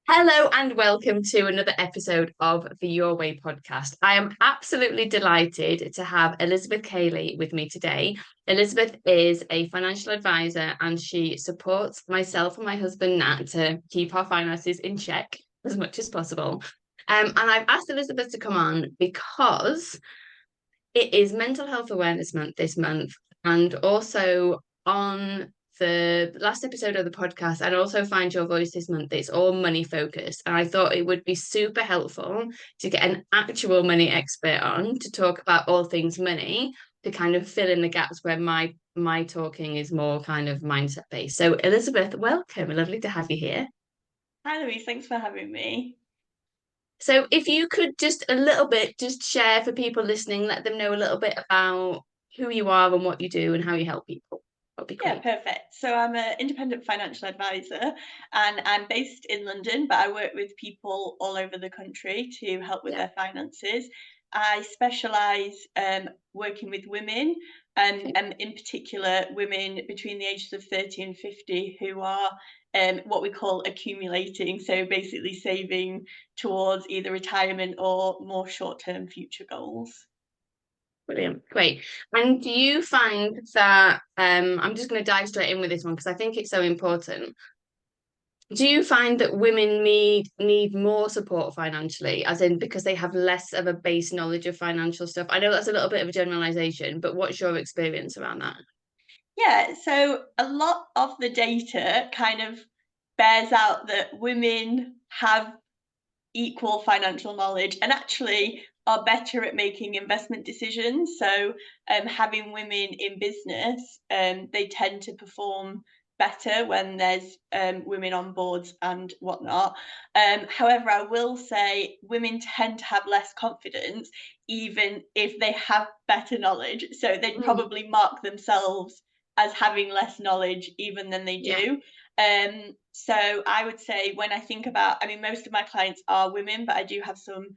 Hello and welcome to another episode of the Your Way podcast. I am absolutely delighted to have Elizabeth Caley with me today. Elizabeth is a financial advisor and she supports myself and my husband Nat to keep our finances in check as much as possible. And I've asked Elizabeth to come on because it is Mental Health Awareness Month this month, and also on the last episode of the podcast, and also Find Your Voice this month, it's all money focused. And I thought it would be super helpful to get an actual money expert on to talk about all things money, to kind of fill in the gaps where my talking is more kind of mindset based. So Elizabeth, welcome. Lovely to have you here. Hi Louise, thanks for having me. So if you could just a little bit just share for people listening, let them know a little bit about who you are and what you do and how you help people. That'd be Yeah, great. perfect. So I'm an independent financial advisor and I'm based in London, but I work with people all over the country to help with Yeah. their finances. I specialise working with women Okay. and in particular women between the ages of 30 and 50 who are what we call accumulating, so basically saving towards either retirement or more short-term future goals. Brilliant. Great. And do you find that I'm just going to dive straight in with this one because I think it's so important. Do you find that women need more support financially, as in because they have less of a base knowledge of financial stuff? I know that's a little bit of a generalization, but what's your experience around that? Yeah, so a lot of the data kind of bears out that women have equal financial knowledge and actually are better at making investment decisions. So, having women in business, they tend to perform better when there's women on boards and whatnot. However, I will say women tend to have less confidence, even if they have better knowledge. So they'd Mm, probably mark themselves as having less knowledge even than they yeah. do. So I would say when I think about, I mean, most of my clients are women, but I do have some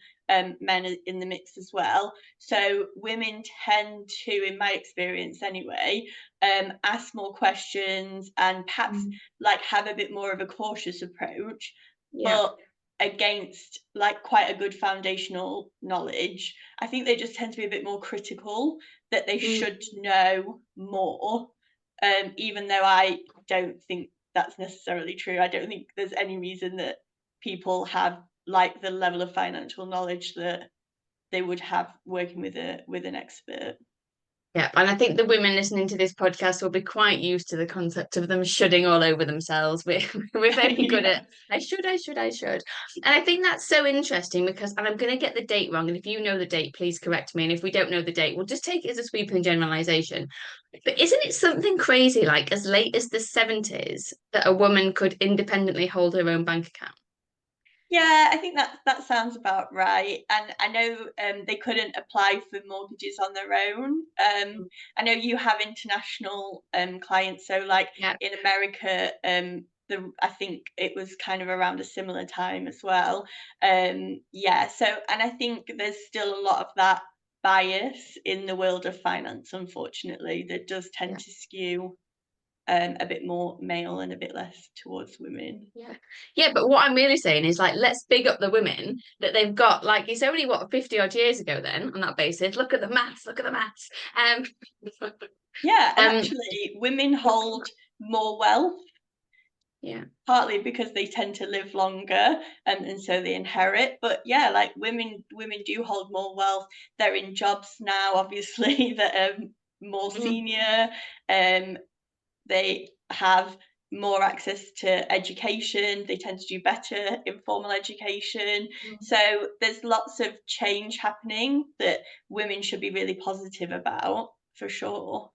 men in the mix as well. So women tend to, in my experience anyway, ask more questions and perhaps Mm, like have a bit more of a cautious approach, yeah. but against like quite a good foundational knowledge. I think they just tend to be a bit more critical that they Mm. should know more. Even though I don't think that's necessarily true. I don't think there's any reason that people have like the level of financial knowledge that they would have working with an expert. Yeah, and I think the women listening to this podcast will be quite used to the concept of them shoulding all over themselves. We're very good Yeah. at I should. And I think that's so interesting because, and I'm going to get the date wrong. And if you know the date, please correct me. And if we don't know the date, we'll just take it as a sweeping generalization. But isn't it something crazy, like as late as the 70s, that a woman could independently hold her own bank account? Yeah, I think that sounds about right. And I know they couldn't apply for mortgages on their own. I know you have international clients, so like Yeah. in America, I think it was kind of around a similar time as well. Yeah, so and I think there's still a lot of that bias in the world of finance, unfortunately, that does tend Yeah. to skew a bit more male and a bit less towards women. Yeah. Yeah, but what I'm really saying is like let's big up the women that they've got. Like it's only what 50 odd years ago then on that basis. Look at the maths, look at the maths. Yeah, and um actually, women hold more wealth, yeah. partly because they tend to live longer, and so they inherit. But yeah, like women do hold more wealth. They're in jobs now, obviously, that are more Mm, senior. Um, they have more access to education. They tend to do better in formal education. mm, So there's lots of change happening that women should be really positive about, for sure.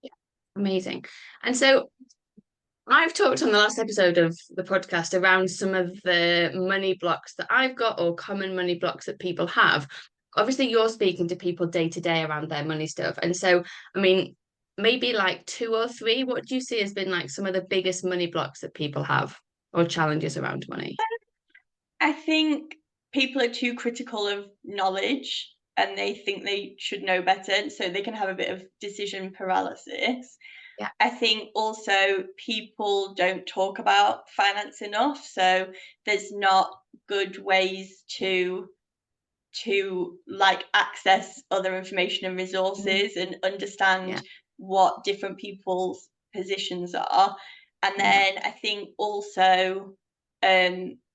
yeah. Amazing. And so I've talked on the last episode of the podcast around some of the money blocks that I've got or common money blocks that people have. Obviously, you're speaking to people day to day around their money stuff. And so, I mean, maybe like two or three, what do you see has been like some of the biggest money blocks that people have or challenges around money? I think people are too critical of knowledge. and they think they should know better, so they can have a bit of decision paralysis. Yeah. I think also people don't talk about finance enough, so there's not good ways to like access other information and resources and understand Yeah. what different people's positions are. And Yeah. then I think also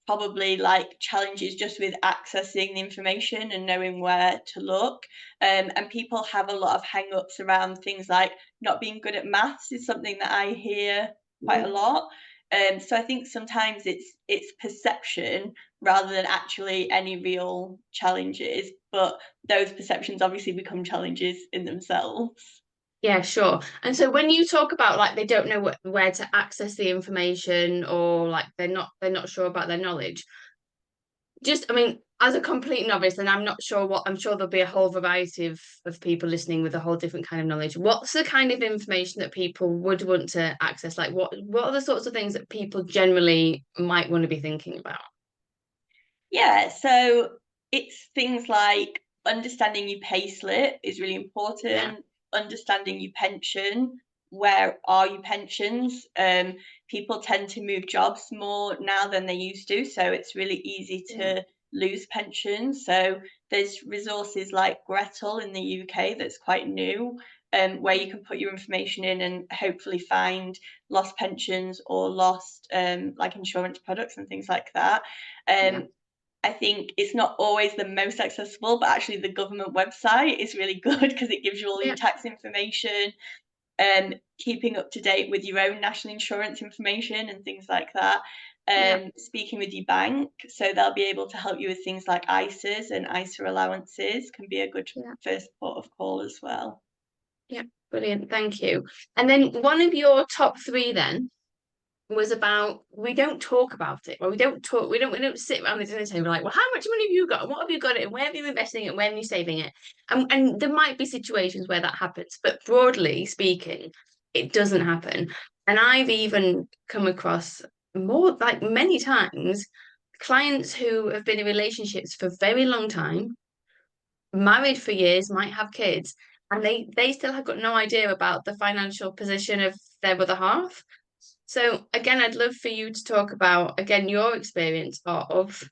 probably like challenges just with accessing the information and knowing where to look. And people have a lot of hang-ups around things like not being good at maths is something that I hear quite a lot. So I think sometimes it's perception rather than actually any real challenges, but those perceptions obviously become challenges in themselves. Yeah, sure. And so when you talk about like they don't know where to access the information, or like they're not sure about their knowledge, just I mean, as a complete novice, and I'm sure there'll be a whole variety of people listening with a whole different kind of knowledge. What's the kind of information that people would want to access? Like what are the sorts of things that people generally might want to be thinking about? Yeah, so it's things like understanding your pay slip is really Yeah. important, understanding your pension, where are your pensions? People tend to move jobs more now than they used to, so it's really easy Yeah. to lose pensions. So there's resources like Gretel in the UK that's quite new, where you can put your information in and hopefully find lost pensions or lost like insurance products and things like that. Yeah. Um, I think it's not always the most accessible, but actually the government website is really good because it gives you all your Yeah. tax information, keeping up to date with your own national insurance information and things like that. Yeah. Speaking with your bank, so they'll be able to help you with things like ISAs and ISA allowances can be a good Yeah. first port of call as well. Yeah. Brilliant. Thank you. And then one of your top three then was about we don't talk about it. Well, we don't sit around the dinner table like, well, how much money have you got? And what have you got it? And where have you investing it? And where are you saving it? And there might be situations where that happens, but broadly speaking, it doesn't happen. And I've even come across more like many times clients who have been in relationships for a very long time, married for years, might have kids, and they still have got no idea about the financial position of their other half. So again, I'd love for you to talk about again your experience of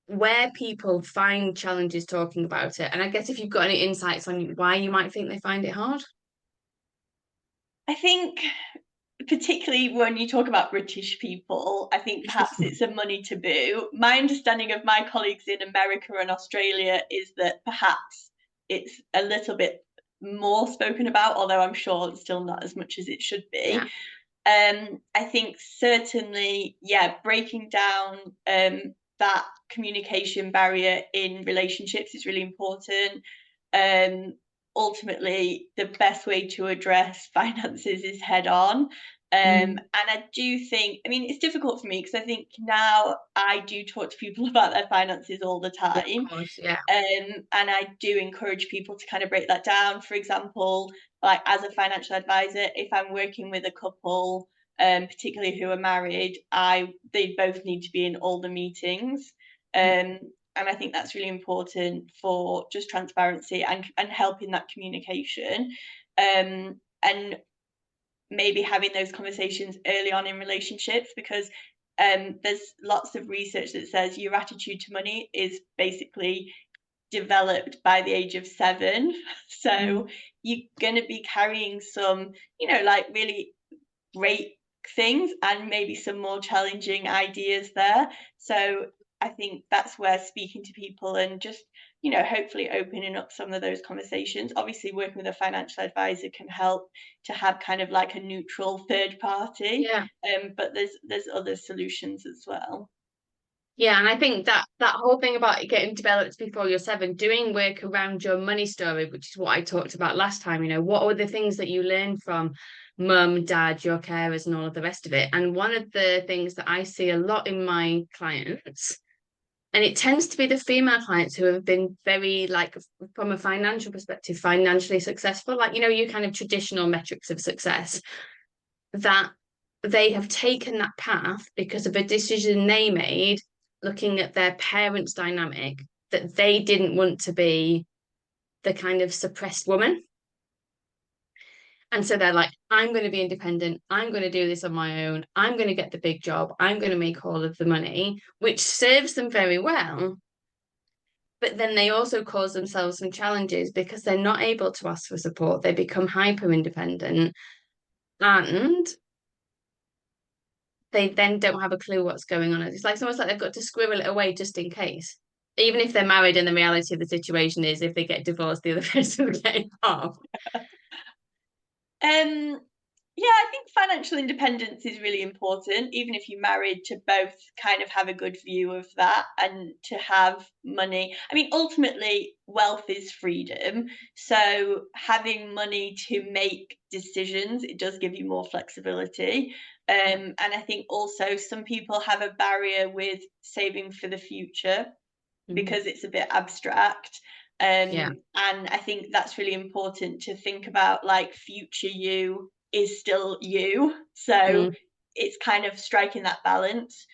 where people find challenges talking about it. And I guess if you've got any insights on why you might think they find it hard. I think particularly when you talk about British people, I think perhaps it's a money taboo. My understanding of my colleagues in America and Australia is that perhaps it's a little bit more spoken about, although I'm sure it's still not as much as it should Yeah. be. I think certainly, yeah, breaking down that communication barrier in relationships is really important. Um, Ultimately, the best way to address finances is head on. And I do think, I mean, it's difficult for me because I think now I do talk to people about their finances all the Yeah, of time. course. Yeah. And I do encourage people to kind of break that down. For example, like as a financial advisor, if I'm working with a couple, particularly who are married, they both need to be in all the meetings. And I think that's really important for just transparency and helping that communication. And maybe having those conversations early on in relationships because there's lots of research that says your attitude to money is basically developed by the age of 7. So you're going to be carrying some, like really great things and maybe some more challenging ideas there. So I think that's where speaking to people and just, hopefully opening up some of those conversations. Obviously, working with a financial advisor can help to have kind of like a neutral third party. Yeah. But there's other solutions as well. Yeah, and I think that whole thing about it getting developed before you're 7, doing work around your money story, which is what I talked about last time, what are the things that you learn from mum, dad, your carers, and all of the rest of it? And one of the things that I see a lot in my clients, and it tends to be the female clients who have been very, like, from a financial perspective, financially successful, like, your kind of traditional metrics of success, that they have taken that path because of a decision they made looking at their parents' dynamic that they didn't want to be the kind of suppressed woman. And so they're like, I'm going to be independent. I'm going to do this on my own. I'm going to get the big job. I'm going to make all of the money, which serves them very well. But then they also cause themselves some challenges because they're not able to ask for support. They become hyper independent and they then don't have a clue what's going on. It's like it's almost like they've got to squirrel it away just in case. Even if they're married and the reality of the situation is if they get divorced, the other person will get involved. Yeah, I think financial independence is really important, even if you're married, to both kind of have a good view of that and to have money. I mean, ultimately, wealth is freedom. So having money to make decisions, it does give you more flexibility. And I think also some people have a barrier with saving for the future because it's a bit abstract. Yeah. And I think that's really important to think about, like, future you is still you. So it's kind of striking that balance.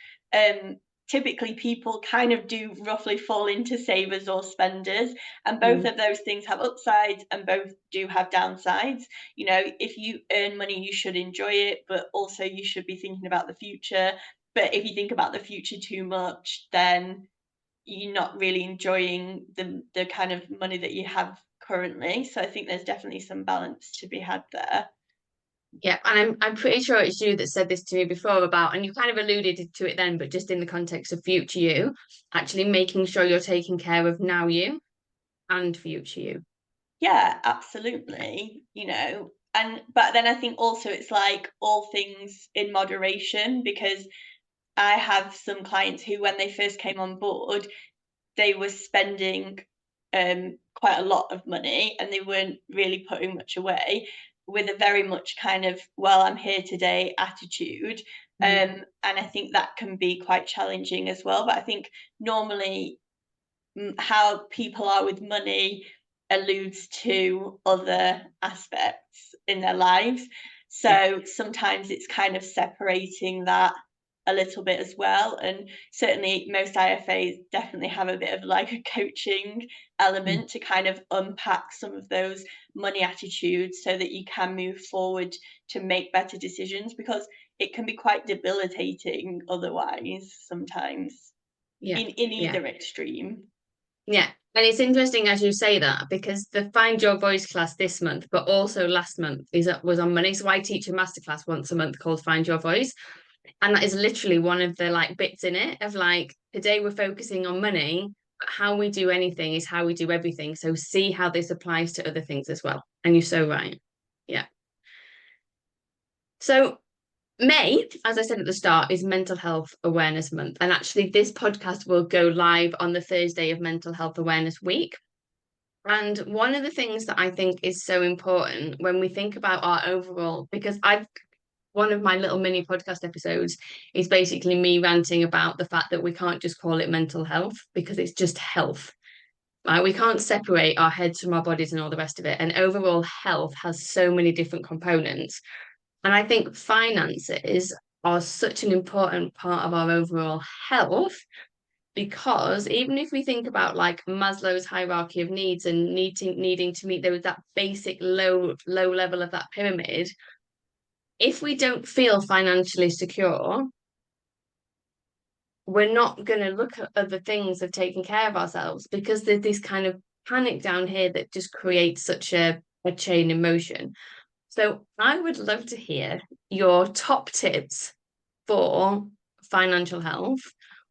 Typically people kind of do roughly fall into savers or spenders, and both of those things have upsides and both do have downsides. You know, if you earn money, you should enjoy it, but also you should be thinking about the future. But if you think about the future too much, then you're not really enjoying the kind of money that you have currently. So I think there's definitely some balance to be had there. Yeah, and I'm pretty sure it's you that said this to me before about, and you kind of alluded to it then, but just in the context of future you, actually making sure you're taking care of now you and future you. Yeah, absolutely. You know, and but then I think also it's like all things in moderation, because I have some clients who, when they first came on board, they were spending quite a lot of money and they weren't really putting much away, with a very much kind of, well, I'm here today attitude. And I think that can be quite challenging as well. But I think normally how people are with money alludes to other aspects in their lives. Yeah. So sometimes it's kind of separating that a little bit as well. And certainly most IFAs definitely have a bit of like a coaching element to kind of unpack some of those money attitudes so that you can move forward to make better decisions, because it can be quite debilitating otherwise sometimes Yeah. in Yeah. either extreme. Yeah. And it's interesting as you say that because the Find Your Voice class this month, but also last month was on money. So I teach a masterclass once a month called Find Your Voice. And that is literally one of the like bits in it of like today we're focusing on money, but how we do anything is how we do everything. So see how this applies to other things as well. And you're so right. Yeah. So May, as I said at the start, is Mental Health Awareness Month. And actually, this podcast will go live on the Thursday of Mental Health Awareness Week. And one of the things that I think is so important when we think about our overall, because one of my little mini podcast episodes is basically me ranting about the fact that we can't just call it mental health because it's just health. Right? We can't separate our heads from our bodies and all the rest of it. And overall health has so many different components. And I think finances are such an important part of our overall health because even if we think about like Maslow's hierarchy of needs and needing to meet those that basic low level of that pyramid, if we don't feel financially secure, we're not going to look at other things of taking care of ourselves because there's this kind of panic down here that just creates such a chain in motion. So I would love to hear your top tips for financial health.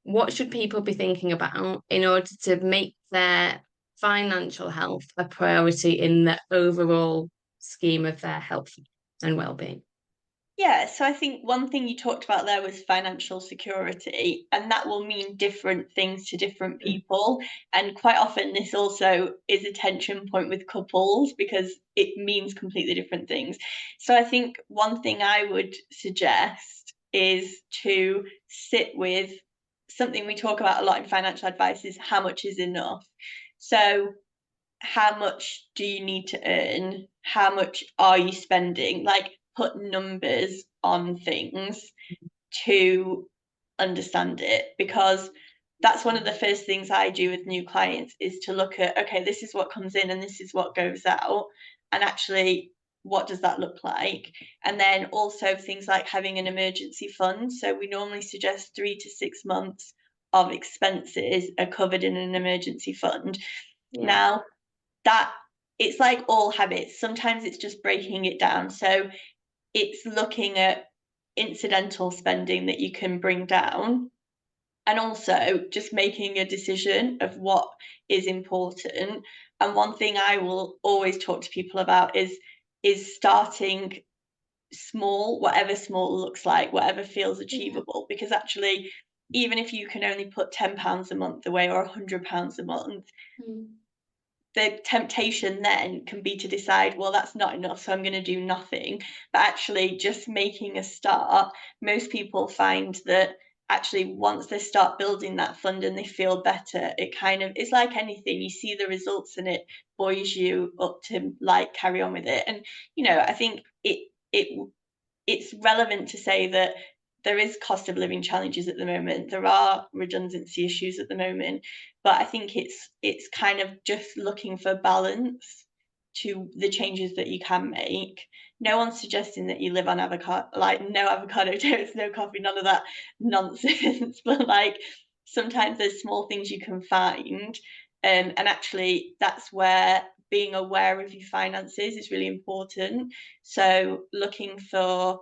What should people be thinking about in order to make their financial health a priority in the overall scheme of their health and well-being? Yeah, so I think one thing you talked about there was financial security, and that will mean different things to different people. And quite often, this also is a tension point with couples because it means completely different things. So I think one thing I would suggest is to sit with something we talk about a lot in financial advice is how much is enough. So how much do you need to earn? How much are you spending? Like, put numbers on things to understand it, because that's one of the first things I do with new clients, is to look at, okay, this is what comes in and this is what goes out, and actually what does that look like? And then also things like having an emergency fund. So we normally suggest 3 to 6 months of expenses are covered in an emergency fund. Now, that it's like all habits. Sometimes it's just breaking it down. So it's looking at incidental spending that you can bring down, and also just making a decision of what is important. And one thing I will always talk to people about is starting small, whatever small looks like, whatever feels achievable, because actually, even if you can only put £10 a month away or £100 a month, the temptation then can be to decide, well, that's not enough, so I'm going to do nothing. But actually, just making a start, most people find that actually once they start building that fund and they feel better, it's like anything, you see the results and it buoys you up to like carry on with it. And I think it's relevant to say that there is cost of living challenges at the moment. There are redundancy issues at the moment, but I think it's kind of just looking for balance to the changes that you can make. No one's suggesting that you live on avocado, like no avocado toast, no coffee, none of that nonsense. But like sometimes there's small things you can find, and actually that's where being aware of your finances is really important. So looking for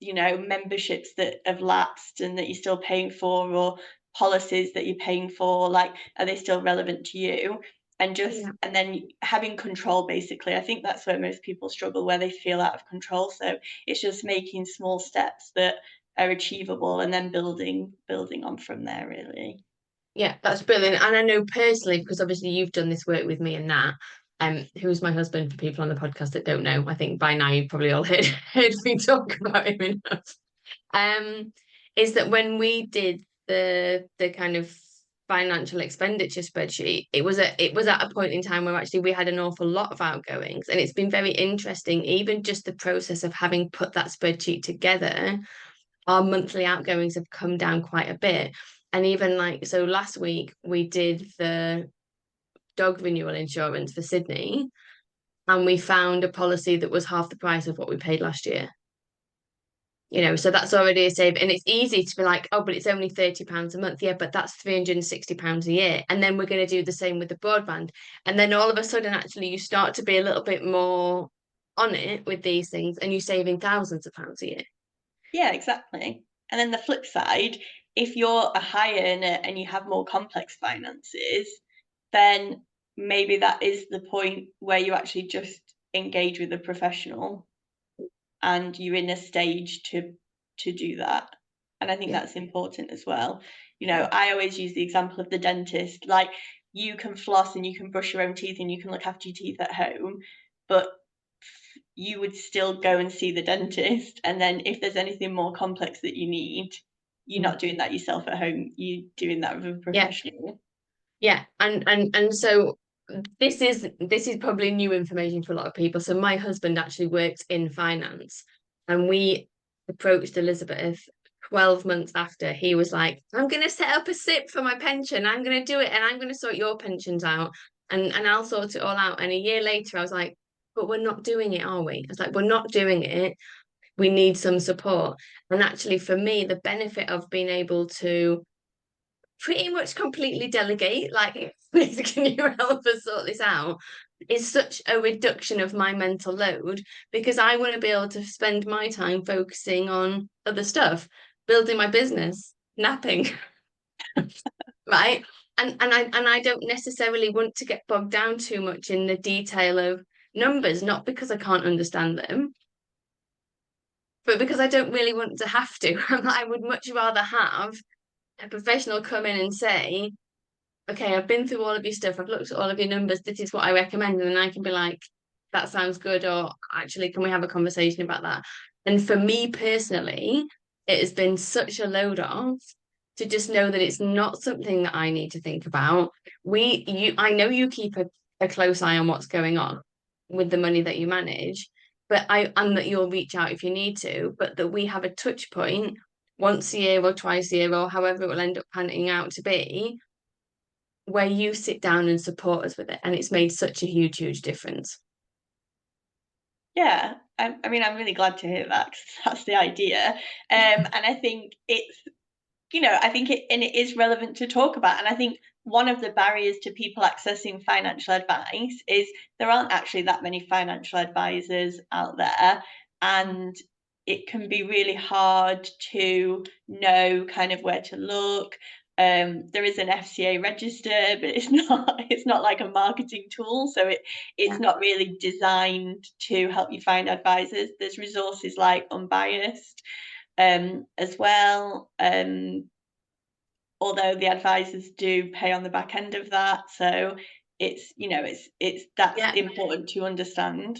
memberships that have lapsed and that you're still paying for, or policies that you're paying for, like are they still relevant to you? And and then having control, basically. I think that's where most people struggle, where they feel out of control. So it's just making small steps that are achievable and then building on from there, really. Yeah, that's brilliant. And I know personally, because obviously you've done this work with me and Nat, who's my husband for people on the podcast that don't know. I think by now you've probably all heard me talk about him enough. Is that when we did the kind of financial expenditure spreadsheet, it was at a point in time where actually we had an awful lot of outgoings. And it's been very interesting, even just the process of having put that spreadsheet together, our monthly outgoings have come down quite a bit. And even like, so last week we did the dog renewal insurance for Sydney, and we found a policy that was half the price of what we paid last year. So that's already a save. And it's easy to be like, oh, but it's only £30 a month. Yeah, but that's £360 a year. And then we're going to do the same with the broadband. And then all of a sudden, actually, you start to be a little bit more on it with these things, and you're saving thousands of pounds a year. Yeah, exactly. And then the flip side, if you're a high earner and you have more complex finances, then maybe that is the point where you actually just engage with a professional, and you're in a stage to do that. And I think that's important as well. I always use the example of the dentist. Like, you can floss and you can brush your own teeth and you can look after your teeth at home, but you would still go and see the dentist. And then if there's anything more complex that you need, you're not doing that yourself at home, you're doing that with a professional. Yeah. And so this is probably new information for a lot of people. So my husband actually works in finance, and we approached Elizabeth 12 months after. He was like, I'm going to set up a SIP for my pension. I'm going to do it, and I'm going to sort your pensions out, and I'll sort it all out. And a year later, I was like, but we're not doing it, are we? I was like, we're not doing it. We need some support. And actually, for me, the benefit of being able to pretty much completely delegate, like, please, can you help us sort this out, is such a reduction of my mental load, because I want to be able to spend my time focusing on other stuff, building my business, napping, right? And I don't necessarily want to get bogged down too much in the detail of numbers, not because I can't understand them, but because I don't really want to have to. I would much rather have a professional come in and say, okay, I've been through all of your stuff, I've looked at all of your numbers, this is what I recommend. And then I can be like, that sounds good, or actually, can we have a conversation about that? And for me personally, it has been such a load off to just know that it's not something that I need to think about. I know you keep a close eye on what's going on with the money that you manage, and that you'll reach out if you need to, but that we have a touch point once a year or twice a year or however it will end up panning out to be, where you sit down and support us with it. And it's made such a huge, huge difference. Yeah, I mean, I'm really glad to hear that, 'cause that's the idea. And I think it's, I think it is relevant to talk about. And I think one of the barriers to people accessing financial advice is there aren't actually that many financial advisors out there. And it can be really hard to know kind of where to look. There is an FCA register, but it's not like a marketing tool, so it's not really designed to help you find advisors. There's resources like Unbiased as well, although the advisors do pay on the back end of that, so that's important to understand.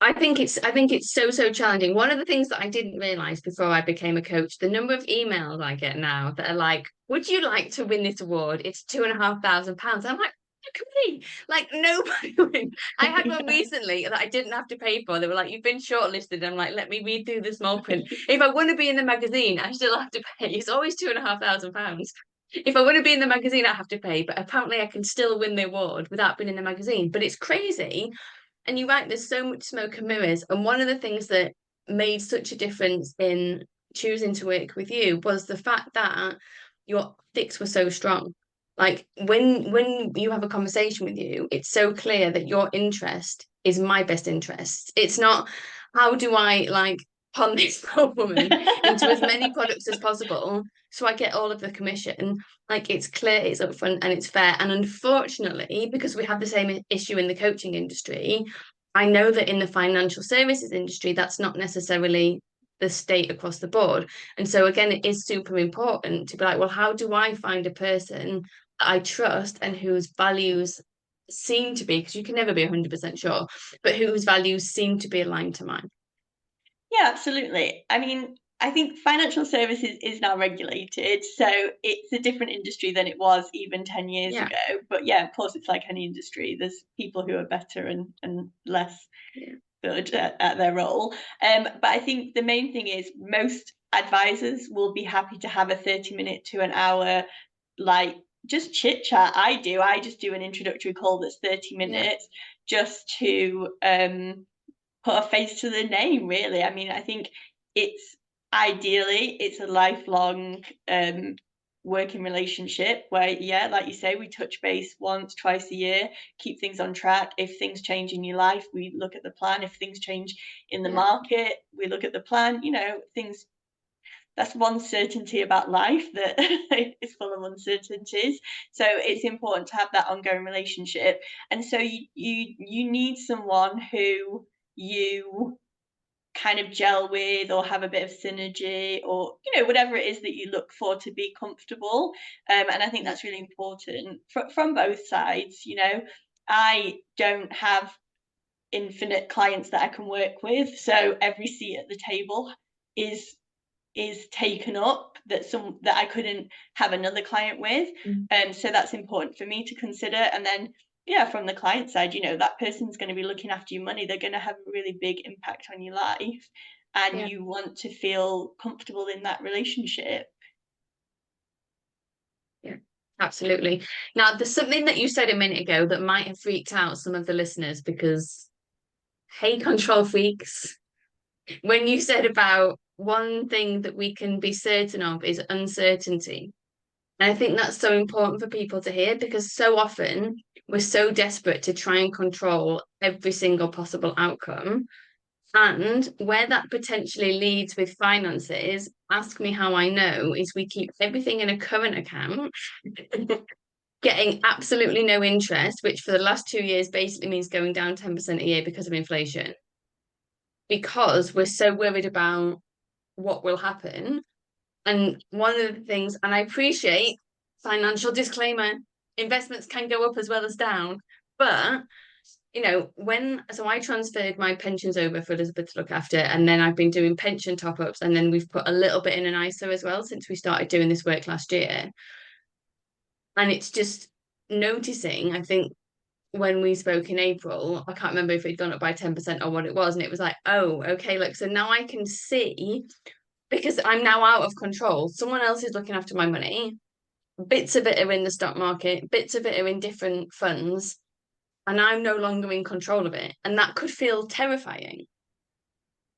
I think it's so challenging. One of the things that I didn't realize before I became a coach, the number of emails I get now that are like, "Would you like to win this award? It's £2,500." I'm like, look at me, like nobody. I had one recently that I didn't have to pay for. They were like, "You've been shortlisted." I'm like, "Let me read through the small print. If I want to be in the magazine, I still have to pay. It's always £2,500. If I want to be in the magazine, I have to pay. But apparently, I can still win the award without being in the magazine. But it's crazy." And you're right, there's so much smoke and mirrors. And one of the things that made such a difference in choosing to work with you was the fact that your ethics were so strong. Like when you have a conversation with you, it's so clear that your interest is my best interest. It's not how do I like con this poor woman into as many products as possible so I get all of the commission. Like it's clear, it's upfront, and it's fair. And unfortunately, because we have the same issue in the coaching industry, I know that in the financial services industry, that's not necessarily the state across the board. And so again, it is super important to be like, well, how do I find a person that I trust and whose values seem to be, because you can never be 100% sure, but whose values seem to be aligned to mine? Yeah, absolutely. I mean, I think financial services is now regulated, so it's a different industry than it was even 10 years Yeah. ago. But yeah, of course, it's like any industry. There's people who are better and less Yeah. good at their role. But I think the main thing is most advisors will be happy to have a 30-minute to an hour, like just chit chat. I just do an introductory call that's 30 minutes just to put a face to the name, really. I mean, I think it's ideally it's a lifelong working relationship where, yeah, like you say, we touch base once, twice a year, keep things on track. If things change in your life, we look at the plan. If things change in the market, we look at the plan. Things, that's one certainty about life, that is full of uncertainties. So it's important to have that ongoing relationship. And so you need someone who you kind of gel with or have a bit of synergy, or whatever it is that you look for to be comfortable. And I think that's really important from both sides. I don't have infinite clients that I can work with, so every seat at the table is taken up, that I couldn't have another client with. So that's important for me to consider. And then, yeah, from the client side, that person's going to be looking after your money. They're going to have a really big impact on your life, and you want to feel comfortable in that relationship. Yeah, absolutely. Now, there's something that you said a minute ago that might have freaked out some of the listeners because, hey, control freaks, when you said about one thing that we can be certain of is uncertainty. And I think that's so important for people to hear because so often we're so desperate to try and control every single possible outcome. And where that potentially leads with finances, ask me how I know, is we keep everything in a current account, getting absolutely no interest, which for the last 2 years basically means going down 10% a year because of inflation. Because we're so worried about what will happen. And one of the things, and I appreciate financial disclaimer, investments can go up as well as down. But so I transferred my pensions over for Elizabeth to look after, and then I've been doing pension top-ups, and then we've put a little bit in an ISA as well since we started doing this work last year. And it's just noticing, I think when we spoke in April, I can't remember if it'd gone up by 10% or what it was, and it was like, oh, okay, look, so now I can see because I'm now out of control. Someone else is looking after my money. Bits of it are in the stock market, bits of it are in different funds, and I'm no longer in control of it. And that could feel terrifying.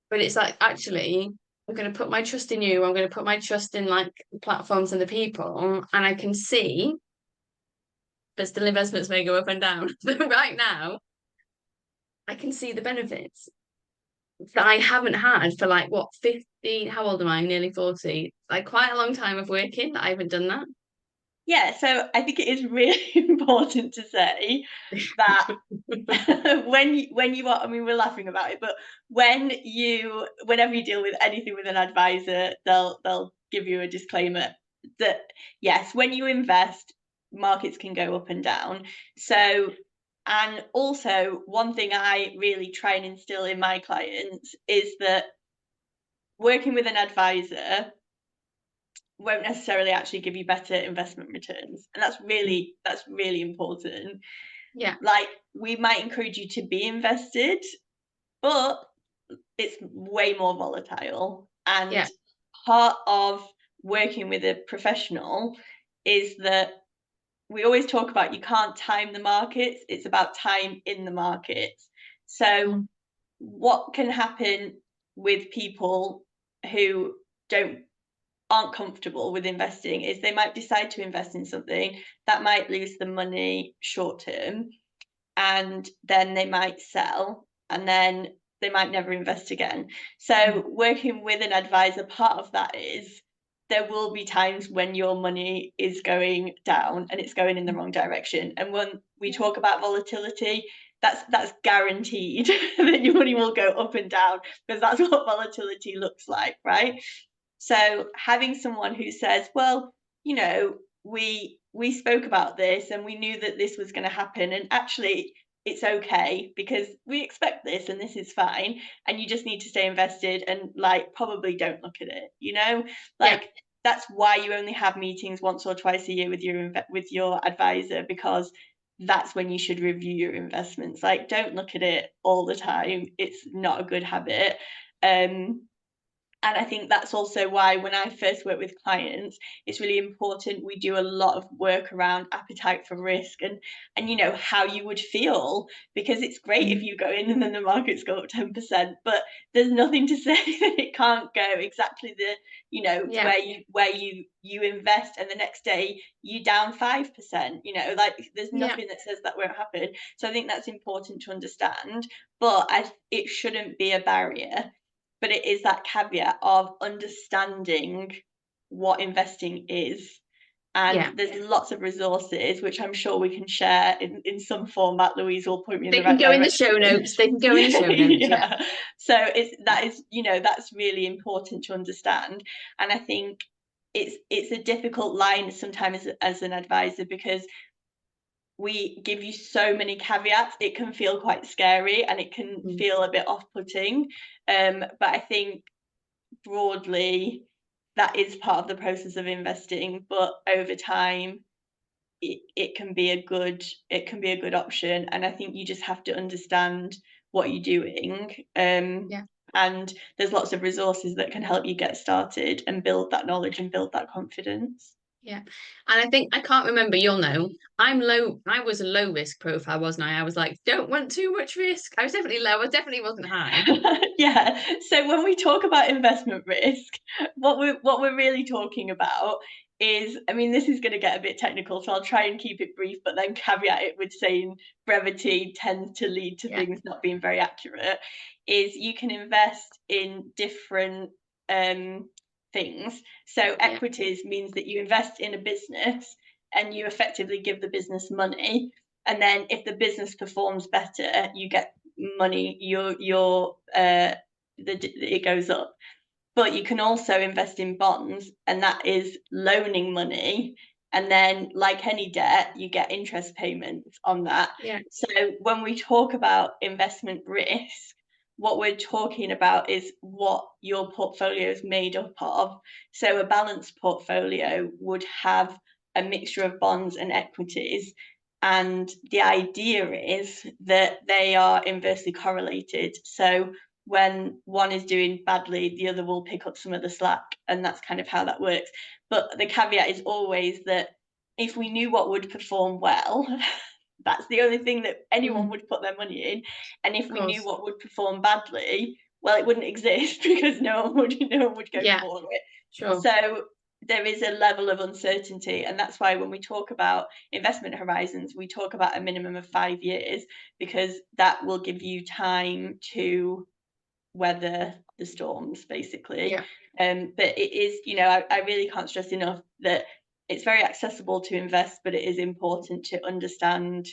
But it's like, actually, I'm going to put my trust in you. I'm going to put my trust in like the platforms and the people. And I can see, but still investments may go up and down. But right now, I can see the benefits that I haven't had for like what, 50, how old am I? Nearly 40. Like quite a long time of working that I haven't done that. Yeah, so I think it is really important to say that when you are, I mean, we're laughing about it, but whenever you deal with anything with an advisor, they'll give you a disclaimer that yes, when you invest, markets can go up and down. So, and also one thing I really try and instill in my clients is that working with an advisor won't necessarily actually give you better investment returns, and that's really important. Yeah. Like, we might encourage you to be invested, but it's way more volatile. And Yeah. part of working with a professional is that we always talk about you can't time the markets, it's about time in the markets. So what can happen with people who aren't comfortable with investing is they might decide to invest in something that might lose the money short term, and then they might sell, and then they might never invest again. So working with an advisor, part of that is there will be times when your money is going down and it's going in the wrong direction. And when we talk about volatility, that's guaranteed that your money will go up and down, because that's what volatility looks like, right? So having someone who says, well, you know, we spoke about this and we knew that this was going to happen, and actually it's okay because we expect this and this is fine, and you just need to stay invested and like probably don't look at it, you know, like Yeah. that's why you only have meetings once or twice a year with your advisor, because that's when you should review your investments. Like, don't look at it all the time, it's not a good habit. And I think that's also why when I first work with clients, it's really important we do a lot of work around appetite for risk and you know how you would feel, because it's great if you go in and then the markets go up 10%, but there's nothing to say that it can't go exactly the, you know, Yeah. where you invest and the next day you down 5%, you know, like there's Yeah. nothing that says that won't happen. So I think that's important to understand, but it shouldn't be a barrier. But it is that caveat of understanding what investing is. Yeah. And there's lots of resources, which I'm sure we can share in some format. Louise will point me in They the can right go in the direction. show notes. They can go in the show notes. Yeah. Yeah. So that is, you know, that's really important to understand. And I think it's a difficult line sometimes as an advisor, because we give you so many caveats, it can feel quite scary and it can feel a bit off-putting. But I think broadly that is part of the process of investing, but over time it can be a good option. And I think you just have to understand what you're doing. Yeah. And there's lots of resources that can help you get started and build that knowledge and build that confidence. Yeah. And I think I can't remember, you'll know. I was a low risk profile, wasn't I? I was like, don't want too much risk. I was definitely low, I definitely wasn't high. Yeah. So when we talk about investment risk, what we're really talking about is, I mean, this is going to get a bit technical, so I'll try and keep it brief, but then caveat it with saying brevity tends to lead to Yeah. things not being very accurate. Is you can invest in different things. So Yeah. equities means that you invest in a business and you effectively give the business money, and then if the business performs better, you get money, it goes up. But you can also invest in bonds, and that is loaning money, and then like any debt you get interest payments on that. Yeah. So when we talk about investment risk, what we're talking about is what your portfolio is made up of. So a balanced portfolio would have a mixture of bonds and equities, and the idea is that they are inversely correlated. So when one is doing badly, the other will pick up some of the slack, and that's kind of how that works. But the caveat is always that if we knew what would perform well, that's the only thing that anyone would put their money in. And if we knew what would perform badly, well, it wouldn't exist because no one would go for it. Sure. So there is a level of uncertainty, and that's why when we talk about investment horizons, we talk about a minimum of 5 years, because that will give you time to weather the storms, basically. But it is, I really can't stress enough that it's very accessible to invest, but it is important to understand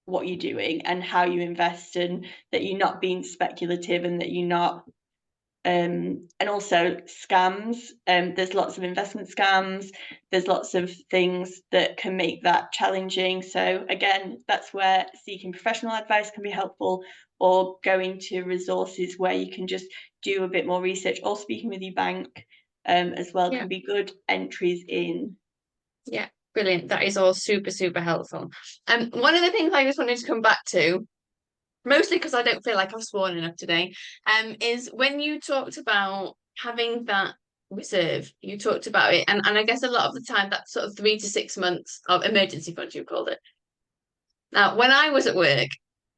what you're doing and how you invest, and that you're not being speculative, and that you're not and also scams. There's lots of investment scams. There's lots of things that can make that challenging. So again, that's where seeking professional advice can be helpful, or going to resources where you can just do a bit more research, or speaking with your bank as well can be good entries in. Yeah, brilliant. That is all super, super helpful. One of the things I just wanted to come back to, mostly because I don't feel like I've sworn enough today, is when you talked about having that reserve, you talked about it, and I guess a lot of the time that's sort of 3 to 6 months of emergency fund, you called it. Now, when I was at work,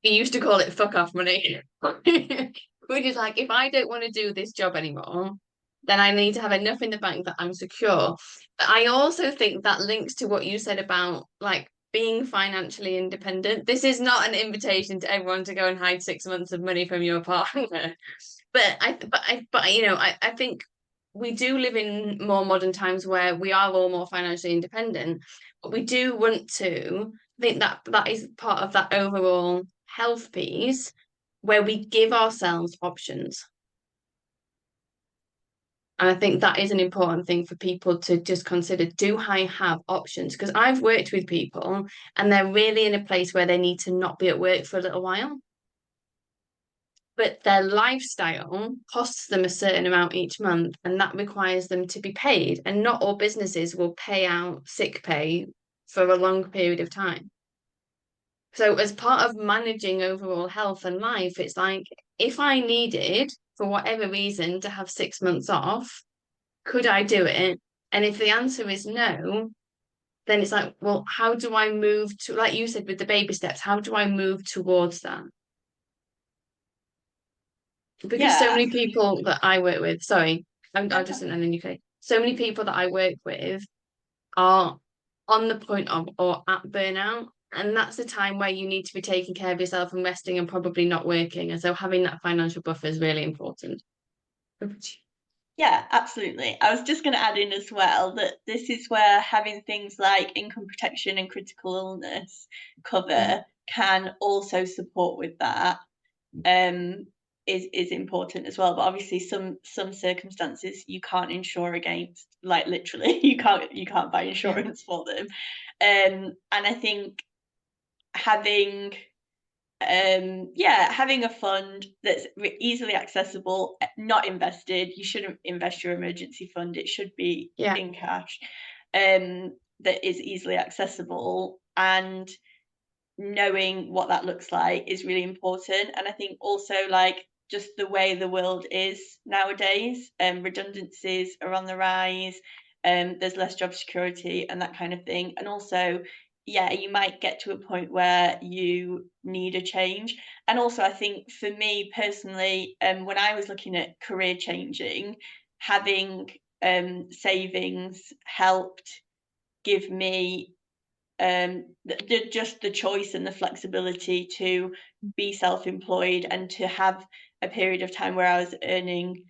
we used to call it fuck off money, which is like, if I don't want to do this job anymore, then I need to have enough in the bank that I'm secure. But I also think that links to what you said about like being financially independent. This is not an invitation to everyone to go and hide 6 months of money from your partner. I think we do live in more modern times where we are all more financially independent, but we do want to think that that is part of that overall health piece where we give ourselves options. And I think that is an important thing for people to just consider. Do I have options? Because I've worked with people and they're really in a place where they need to not be at work for a little while. But their lifestyle costs them a certain amount each month, and that requires them to be paid. And not all businesses will pay out sick pay for a long period of time. So, as part of managing overall health and life, it's like if I needed, for whatever reason, to have 6 months off, could I do it? And if the answer is no, then it's like, well, how do I move to, like you said with the baby steps, how do I move towards that? Because so many people that I work with, sorry, I'll just and then you say, so many people that I work with are on the point of or at burnout. And that's the time where you need to be taking care of yourself and resting and probably not working. And so having that financial buffer is really important. Yeah, absolutely. I was just going to add in as well that this is where having things like income protection and critical illness cover can also support with that. Is important as well. But obviously some circumstances you can't insure against, like literally you can't buy insurance for them. And I think having having a fund that's easily accessible, not invested. You shouldn't invest your emergency fund. It should be in cash, that is easily accessible, and knowing what that looks like is really important. And I think also like just the way the world is nowadays, redundancies are on the rise, there's less job security and that kind of thing. And also, yeah, you might get to a point where you need a change. And also, I think for me personally, when I was looking at career changing, having savings helped give me just the choice and the flexibility to be self-employed and to have a period of time where I was earning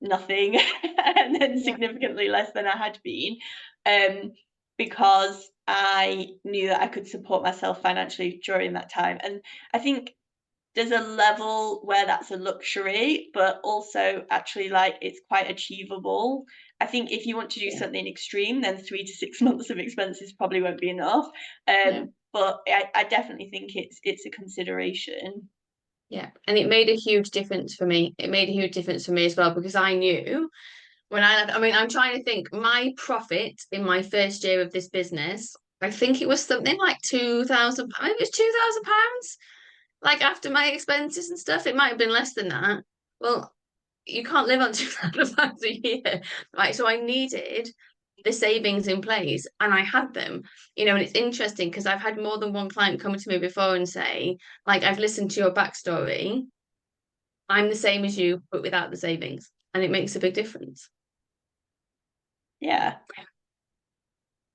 nothing and then significantly less than I had been, because I knew that I could support myself financially during that time. And I think there's a level where that's a luxury, but also actually like it's quite achievable. I think if you want to do something extreme, then 3 to 6 months of expenses probably won't be enough. But I definitely think it's a consideration. Yeah, and it made a huge difference for me. It made a huge difference for me as well, because I knew when I mean, I'm trying to think, my profit in my first year of this business, I think it was something like 2,000, maybe it was £2,000. Like after my expenses and stuff, it might have been less than that. well, you can't live on £2,000 a year, right? So I needed the savings in place, and I had them, and it's interesting because I've had more than one client come to me before and say, like, I've listened to your backstory. I'm the same as you, but without the savings. And it makes a big difference. Yeah.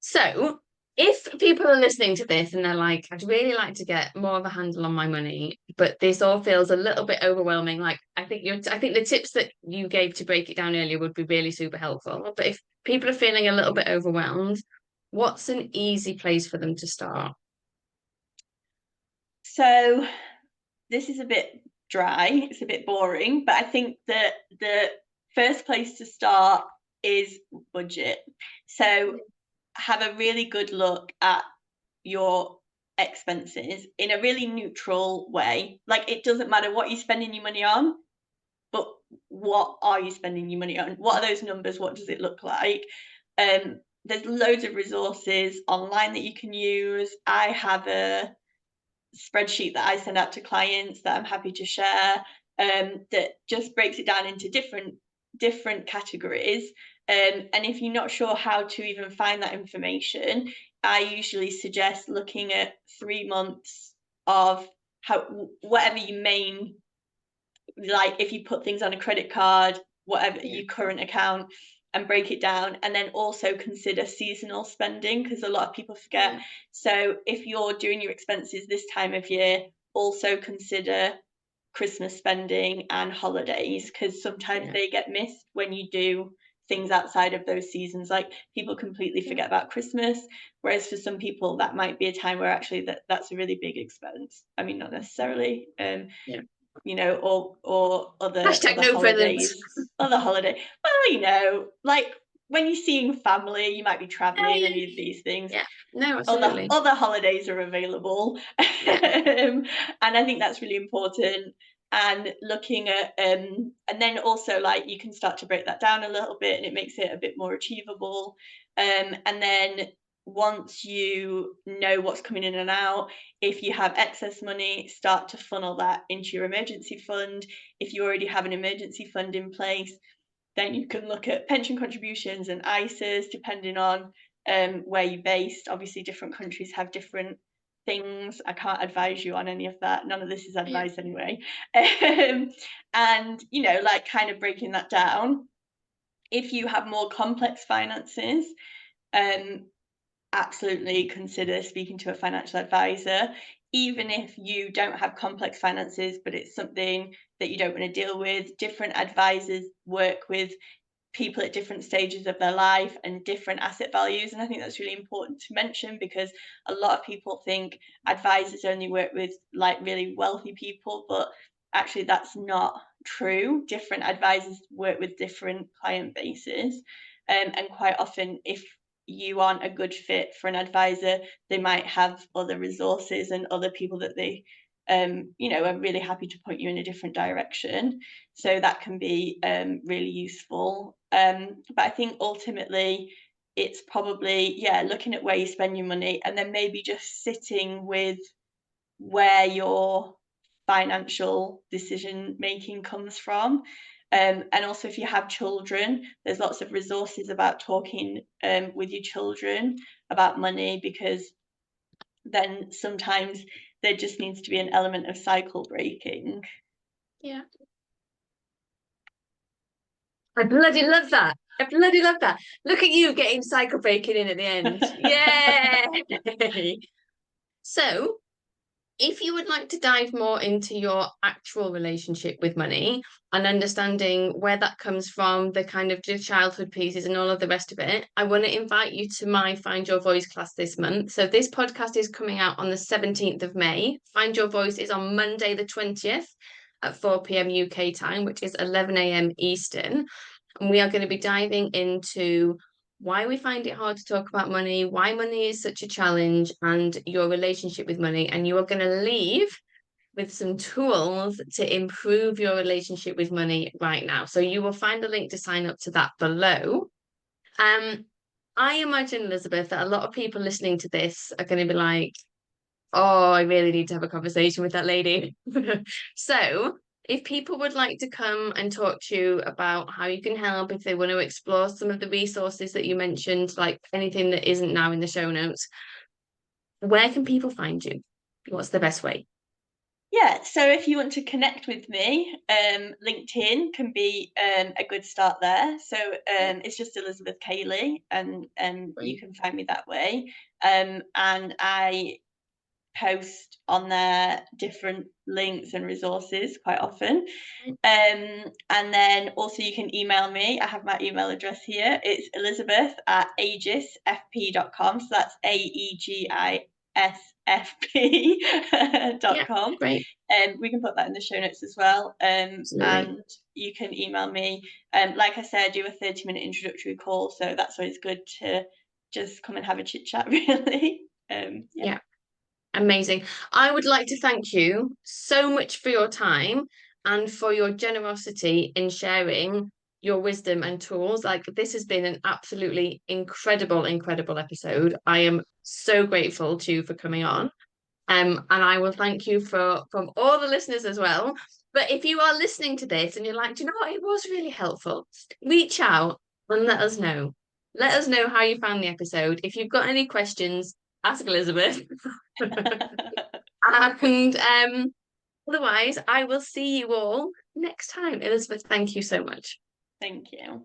So if people are listening to this and they're like, I'd really like to get more of a handle on my money, but this all feels a little bit overwhelming. Like I think the tips that you gave to break it down earlier would be really super helpful. But if people are feeling a little bit overwhelmed, what's an easy place for them to start? So this is a bit dry, it's a bit boring, but I think that the first place to start is budget. So have a really good look at your expenses in a really neutral way. Like it doesn't matter what you're spending your money on, but what are you spending your money on? What are those numbers? What does it look like? There's loads of resources online that you can use. I have a spreadsheet that I send out to clients that I'm happy to share, that just breaks it down into different categories. And if you're not sure how to even find that information, I usually suggest looking at 3 months of whatever your main, like if you put things on a credit card, whatever your current account, and break it down, and then also consider seasonal spending, because a lot of people forget. So if you're doing your expenses this time of year, also consider Christmas spending and holidays, because sometimes they get missed when you do things outside of those seasons. Like people completely forget about Christmas, whereas for some people that might be a time where actually that's a really big expense. I mean, not necessarily, or other No holidays. presents. Other holiday. Well, like when you're seeing family, you might be traveling, any of these things. Yeah, no, absolutely. Other holidays are available. And I think that's really important. And looking at and then also like you can start to break that down a little bit, and it makes it a bit more achievable. And then once you know what's coming in and out, if you have excess money, start to funnel that into your emergency fund. If you already have an emergency fund in place, then you can look at pension contributions and ISAs, depending on where you're based. Obviously, different countries have different things. I can't advise you on any of that. None of this is advice anyway. And, like kind of breaking that down. If you have more complex finances, absolutely consider speaking to a financial advisor. Even if you don't have complex finances, but it's something that you don't want to deal with, different advisors work with people at different stages of their life and different asset values. And I think that's really important to mention, because a lot of people think advisors only work with like really wealthy people, but actually that's not true. Different advisors work with different client bases. And quite often, if you aren't a good fit for an advisor, they might have other resources and other people that they are really happy to point you in a different direction. So that can be really useful. But I think ultimately it's probably, looking at where you spend your money, and then maybe just sitting with where your financial decision making comes from. And also, if you have children, there's lots of resources about talking with your children about money, because then sometimes there just needs to be an element of cycle breaking. Yeah. I bloody love that. I bloody love that. Look at you getting cycle breaking in at the end. Yay! So, if you would like to dive more into your actual relationship with money and understanding where that comes from, the kind of childhood pieces and all of the rest of it, I want to invite you to my Find Your Voice class this month. So this podcast is coming out on the 17th of May. Find Your Voice is on Monday, the 20th at 4 p.m. UK time, which is 11 a.m. Eastern. And we are going to be diving into why we find it hard to talk about money, why money is such a challenge, and your relationship with money. And you are going to leave with some tools to improve your relationship with money right now. So you will find a link to sign up to that below. I imagine, Elizabeth, that a lot of people listening to this are going to be like, oh, I really need to have a conversation with that lady. So if people would like to come and talk to you about how you can help, if they want to explore some of the resources that you mentioned, like anything that isn't now in the show notes, where can people find you? What's the best way? Yeah, so if you want to connect with me, LinkedIn can be a good start there. So it's just Elizabeth Caley, and you can find me that way. And I post on there different links and resources quite often. And then also you can email me. I have my email address here. It's elizabeth@aegisfp.com. So that's Yeah, AEGISFP.com. great. We can put that in the show notes as well. Absolutely. And you can email me. Like I said, I do a 30-minute introductory call. So that's always good to just come and have a chit chat, really. Yeah. Amazing. I would like to thank you so much for your time and for your generosity in sharing your wisdom and tools. Like, this has been an absolutely incredible episode. I am so grateful to you for coming on. And I will thank you from all the listeners as well. But if you are listening to this and you're like, do you know what, it was really helpful, reach out and let us know. Let us know how you found the episode. If you've got any questions, ask Elizabeth. And otherwise, I will see you all next time. Elizabeth, thank you so much. Thank you.